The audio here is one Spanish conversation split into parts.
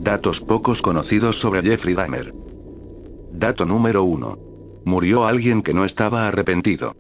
Datos pocos conocidos sobre Jeffrey Dahmer. Dato número 1. Murió alguien que no estaba arrepentido.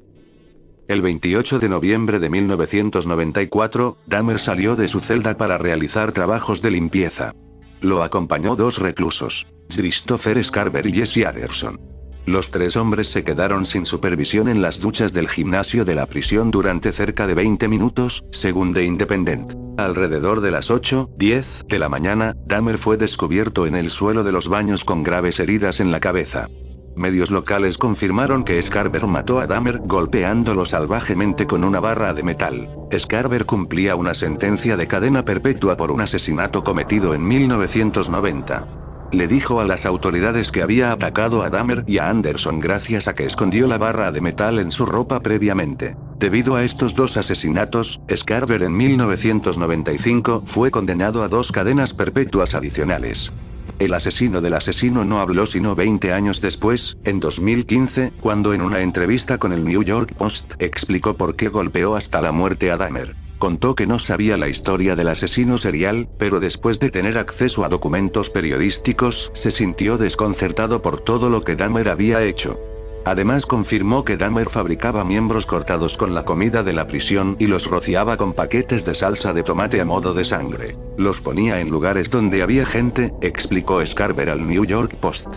El 28 de noviembre de 1994, Dahmer salió de su celda para realizar trabajos de limpieza. Lo acompañó dos reclusos, Christopher Scarver y Jesse Anderson. Los tres hombres se quedaron sin supervisión en las duchas del gimnasio de la prisión durante cerca de 20 minutos, según The Independent. Alrededor de las 8:10 de la mañana, Dahmer fue descubierto en el suelo de los baños con graves heridas en la cabeza. Medios locales confirmaron que Scarver mató a Dahmer golpeándolo salvajemente con una barra de metal. Scarver cumplía una sentencia de cadena perpetua por un asesinato cometido en 1990. Le dijo a las autoridades que había atacado a Dahmer y a Anderson gracias a que escondió la barra de metal en su ropa previamente. Debido a estos dos asesinatos, Scarver en 1995 fue condenado a 2 cadenas perpetuas adicionales. El asesino del asesino no habló sino 20 años después, en 2015, cuando en una entrevista con el New York Post explicó por qué golpeó hasta la muerte a Dahmer. Contó que no sabía la historia del asesino serial, pero después de tener acceso a documentos periodísticos, se sintió desconcertado por todo lo que Dahmer había hecho. Además confirmó que Dahmer fabricaba miembros cortados con la comida de la prisión y los rociaba con paquetes de salsa de tomate a modo de sangre. Los ponía en lugares donde había gente, explicó Scarver al New York Post.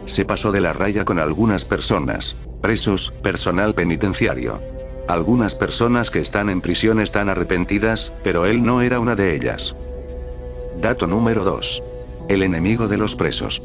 Se pasó de la raya con algunas personas, presos, personal penitenciario. Algunas personas que están en prisión están arrepentidas, pero él no era una de ellas. Dato número 2. El enemigo de los presos.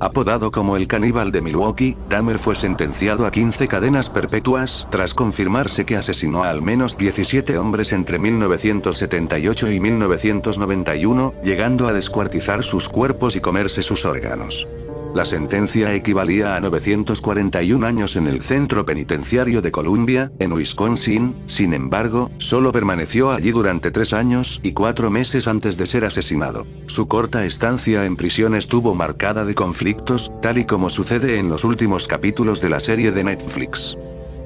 Apodado como el caníbal de Milwaukee, Dahmer fue sentenciado a 15 cadenas perpetuas tras confirmarse que asesinó a al menos 17 hombres entre 1978 y 1991, llegando a descuartizar sus cuerpos y comerse sus órganos. La sentencia equivalía a 941 años en el centro penitenciario de Columbia, en Wisconsin. Sin embargo, solo permaneció allí durante 3 años y 4 meses antes de ser asesinado. Su corta estancia en prisión estuvo marcada de conflictos, tal y como sucede en los últimos capítulos de la serie de Netflix.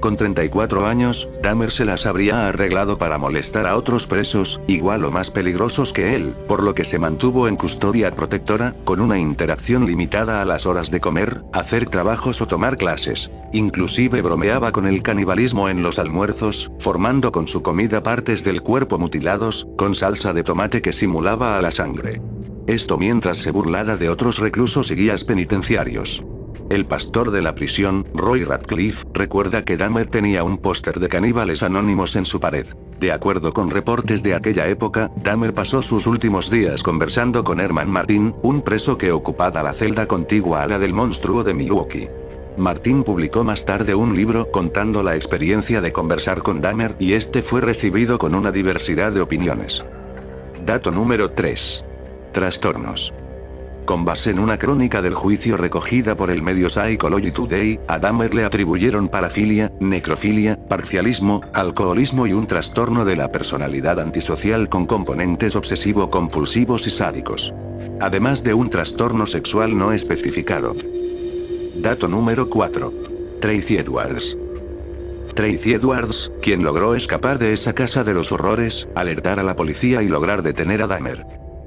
Con 34 años, Dahmer se las habría arreglado para molestar a otros presos, igual o más peligrosos que él, por lo que se mantuvo en custodia protectora, con una interacción limitada a las horas de comer, hacer trabajos o tomar clases. Inclusive bromeaba con el canibalismo en los almuerzos, formando con su comida partes del cuerpo mutilados, con salsa de tomate que simulaba a la sangre. Esto mientras se burlara de otros reclusos y guías penitenciarios. El pastor de la prisión, Roy Radcliffe, recuerda que Dahmer tenía un póster de caníbales anónimos en su pared. De acuerdo con reportes de aquella época, Dahmer pasó sus últimos días conversando con Herman Martin, un preso que ocupaba la celda contigua a la del monstruo de Milwaukee. Martin publicó más tarde un libro contando la experiencia de conversar con Dahmer y este fue recibido con una diversidad de opiniones. Dato número 3. Trastornos. Con base en una crónica del juicio recogida por el medio Psychology Today, a Dahmer le atribuyeron parafilia, necrofilia, parcialismo, alcoholismo y un trastorno de la personalidad antisocial con componentes obsesivo-compulsivos y sádicos. Además de un trastorno sexual no especificado. Dato número 4. Tracy Edwards. Tracy Edwards, quien logró escapar de esa casa de los horrores, alertar a la policía y lograr detener a Dahmer.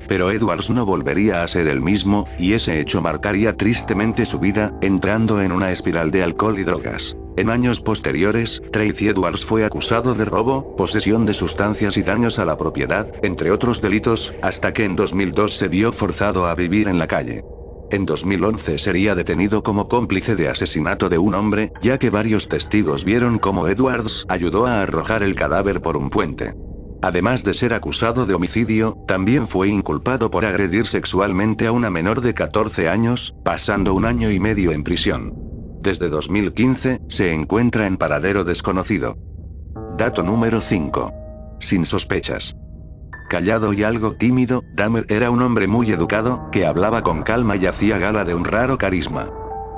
Pero Edwards no volvería a ser el mismo, y ese hecho marcaría tristemente su vida, entrando en una espiral de alcohol y drogas. En años posteriores, Tracy Edwards fue acusado de robo, posesión de sustancias y daños a la propiedad, entre otros delitos, hasta que en 2002 se vio forzado a vivir en la calle. En 2011 sería detenido como cómplice de asesinato de un hombre, ya que varios testigos vieron cómo Edwards ayudó a arrojar el cadáver por un puente. Además de ser acusado de homicidio, también fue inculpado por agredir sexualmente a una menor de 14 años, pasando 1 año y medio en prisión. Desde 2015, se encuentra en paradero desconocido. Dato número 5. Sin sospechas. Callado y algo tímido, Dahmer era un hombre muy educado, que hablaba con calma y hacía gala de un raro carisma.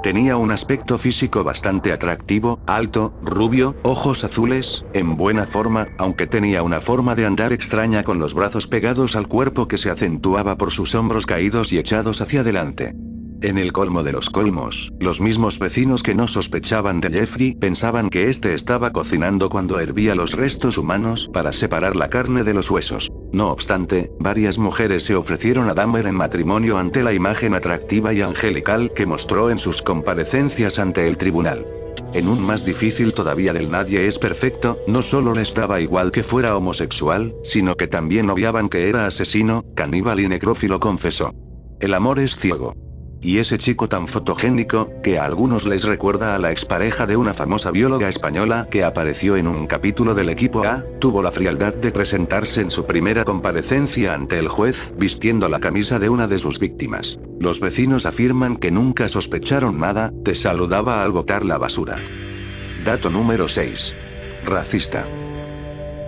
Tenía un aspecto físico bastante atractivo, alto, rubio, ojos azules, en buena forma, aunque tenía una forma de andar extraña con los brazos pegados al cuerpo que se acentuaba por sus hombros caídos y echados hacia adelante. En el colmo de los colmos, los mismos vecinos que no sospechaban de Jeffrey pensaban que este estaba cocinando cuando hervía los restos humanos para separar la carne de los huesos. No obstante, varias mujeres se ofrecieron a Dahmer en matrimonio ante la imagen atractiva y angelical que mostró en sus comparecencias ante el tribunal. En un más difícil todavía del nadie es perfecto, no solo les daba igual que fuera homosexual, sino que también obviaban que era asesino, caníbal y necrófilo, confesó. El amor es ciego. Y ese chico tan fotogénico, que a algunos les recuerda a la expareja de una famosa bióloga española que apareció en un capítulo del Equipo A, tuvo la frialdad de presentarse en su primera comparecencia ante el juez, vistiendo la camisa de una de sus víctimas. Los vecinos afirman que nunca sospecharon nada, te saludaba al botar la basura. Dato número 6. Racista.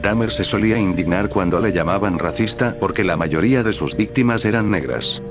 Dahmer se solía indignar cuando le llamaban racista porque la mayoría de sus víctimas eran negras.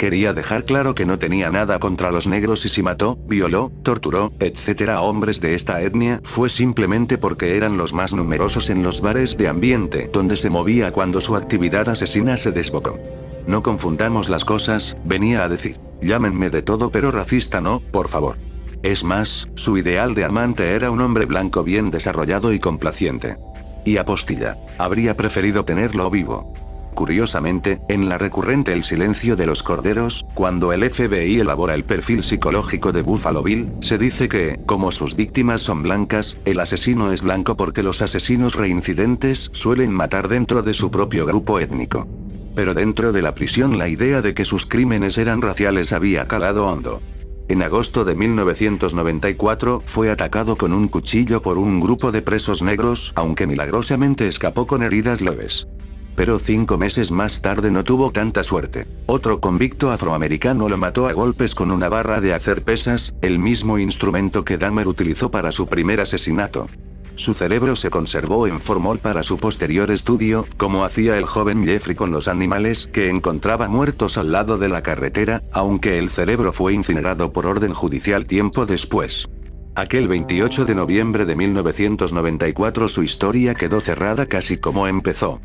Quería dejar claro que no tenía nada contra los negros y si mató, violó, torturó, etc. a hombres de esta etnia fue simplemente porque eran los más numerosos en los bares de ambiente donde se movía cuando su actividad asesina se desbocó. No confundamos las cosas, venía a decir. Llámenme de todo pero racista no, por favor. Es más, su ideal de amante era un hombre blanco bien desarrollado y complaciente. Y apostilla. Habría preferido tenerlo vivo. Curiosamente, en la recurrente El silencio de los corderos, cuando el FBI elabora el perfil psicológico de Buffalo Bill, se dice que, como sus víctimas son blancas, el asesino es blanco porque los asesinos reincidentes suelen matar dentro de su propio grupo étnico. Pero dentro de la prisión la idea de que sus crímenes eran raciales había calado hondo. En agosto de 1994 fue atacado con un cuchillo por un grupo de presos negros, aunque milagrosamente escapó con heridas leves. Pero 5 meses más tarde no tuvo tanta suerte. Otro convicto afroamericano lo mató a golpes con una barra de hacer pesas, el mismo instrumento que Dahmer utilizó para su primer asesinato. Su cerebro se conservó en formol para su posterior estudio, como hacía el joven Jeffrey con los animales que encontraba muertos al lado de la carretera, aunque el cerebro fue incinerado por orden judicial tiempo después. Aquel 28 de noviembre de 1994 su historia quedó cerrada casi como empezó.